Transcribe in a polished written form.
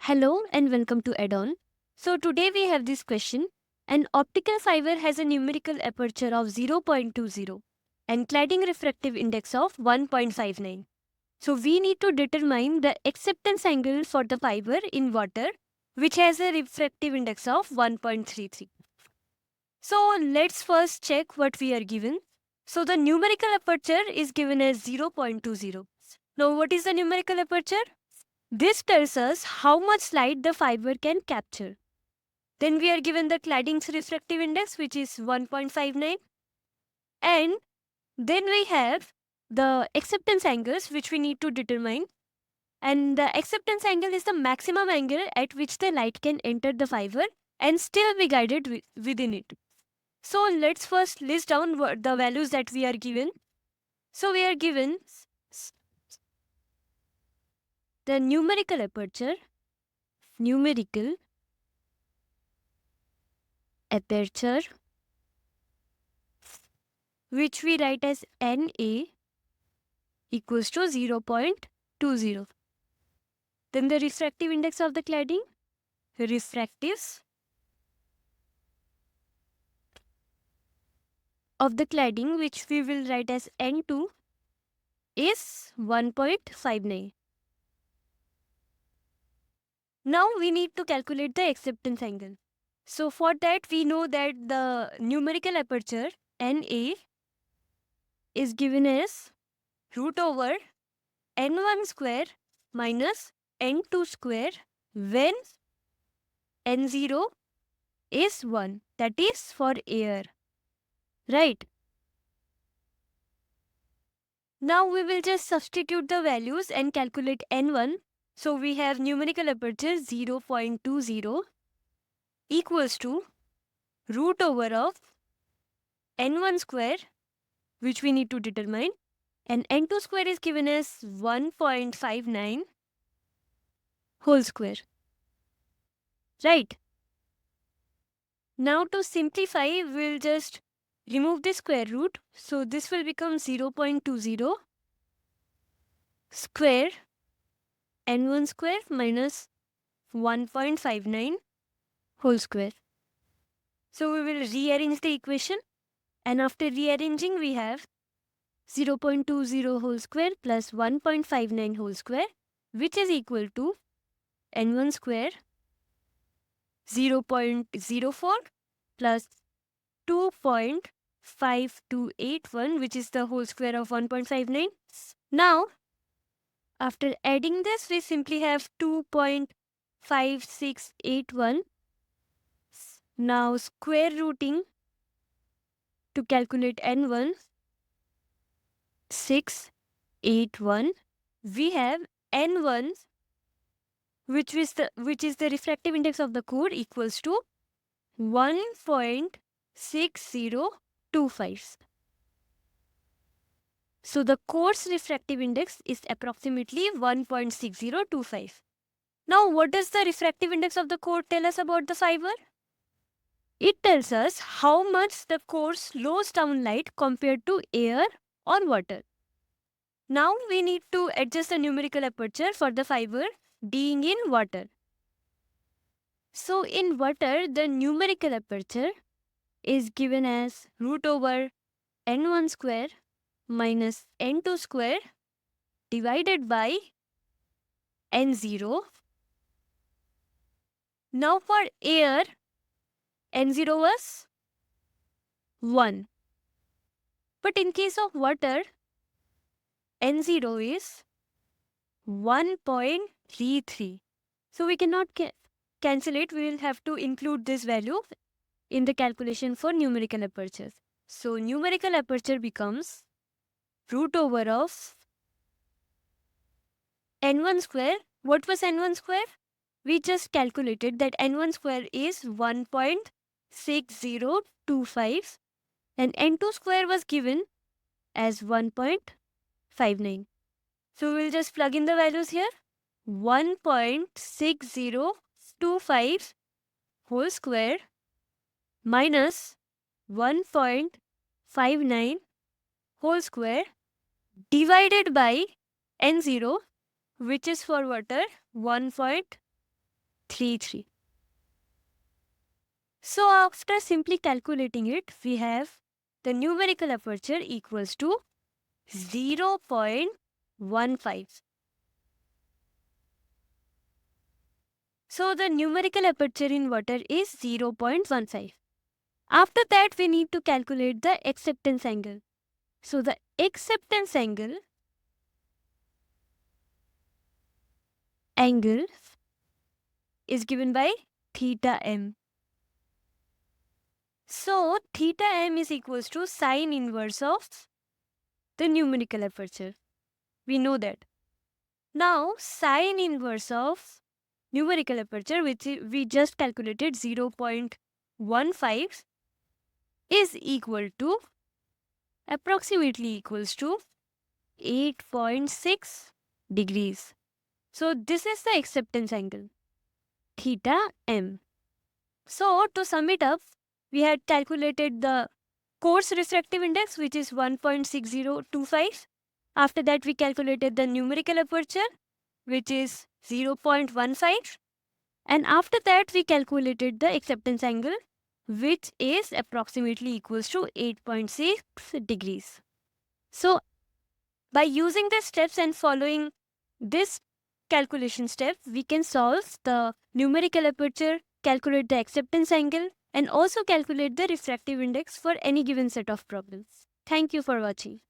Hello and welcome to Add-on. So today we have this question. An optical fiber has a numerical aperture of 0.20 and cladding refractive index of 1.59. So we need to determine the acceptance angle for the fiber in water which has a refractive index of 1.33. So let's first check what we are given. So the numerical aperture is given as 0.20. Now what is the numerical aperture? This tells us how much light the fiber can capture. Then we are given the cladding's refractive index, which is 1.59. And then we have the acceptance angles, which we need to determine. And the acceptance angle is the maximum angle at which the light can enter the fiber and still be guided within it. So let's first list down the values that we are given. So we are given the numerical aperture, which we write as NA equals to 0.20. Then the refractive index of the cladding, refractives of the cladding, which we will write as N2, is 1.59. Now we need to calculate the acceptance angle. So for that we know that the numerical aperture NA is given as root over N1 square minus N2 square when N0 is 1. That is for air. Right. Now we will just substitute the values and calculate N1. So we have numerical aperture 0.20 equals to root over of N1 square, which we need to determine, and N2 square is given as 1.59 whole square. Right. Now to simplify, we'll just remove the square root. So this will become 0.20 square N1 square minus 1.59 whole square. So we will rearrange the equation, and after rearranging we have 0.20 whole square plus 1.59 whole square, which is equal to N1 square 0.04 plus 2.5281, which is the whole square of 1.59. Now, after adding this, we simply have 2.5681. Now, square rooting to calculate N1, 681. We have N1, which is the refractive index of the core, equals to 1.6025. So the core's refractive index is approximately 1.6025. Now, what does the refractive index of the core tell us about the fiber? It tells us how much the core slows down light compared to air or water. Now we need to adjust the numerical aperture for the fiber being in water. So in water, the numerical aperture is given as root over N1 square minus N2 square divided by N0. Now for air, N0 was 1. But in case of water, N0 is 1.33. So we cannot cancel it. We will have to include this value in the calculation for numerical apertures. So numerical aperture becomes root over of N1 square. What was N1 square? We just calculated that N1 square is 1.6025 and N2 square was given as 1.59. So we'll just plug in the values here. 1.6025 whole square minus 1.59 whole square divided by N0, which is for water 1.33. 33. So after simply calculating it, we have the numerical aperture equals to 0.15. So the numerical aperture in water is 0.15. After that, we need to calculate the acceptance angle. So the acceptance angle is given by theta m. So theta m is equals to sine inverse of the numerical aperture. We know that. Now sine inverse of numerical aperture, which we just calculated 0.15, is approximately equals to 8.6 degrees. So this is the acceptance angle, theta m. So to sum it up, we had calculated the coarse refractive index, which is 1.6025. After that, we calculated the numerical aperture, which is 0.15. And after that, we calculated the acceptance angle, which is approximately equals to 8.6 degrees. So by using the steps and following this calculation step, we can solve the numerical aperture, calculate the acceptance angle, and also calculate the refractive index for any given set of problems. Thank you for watching.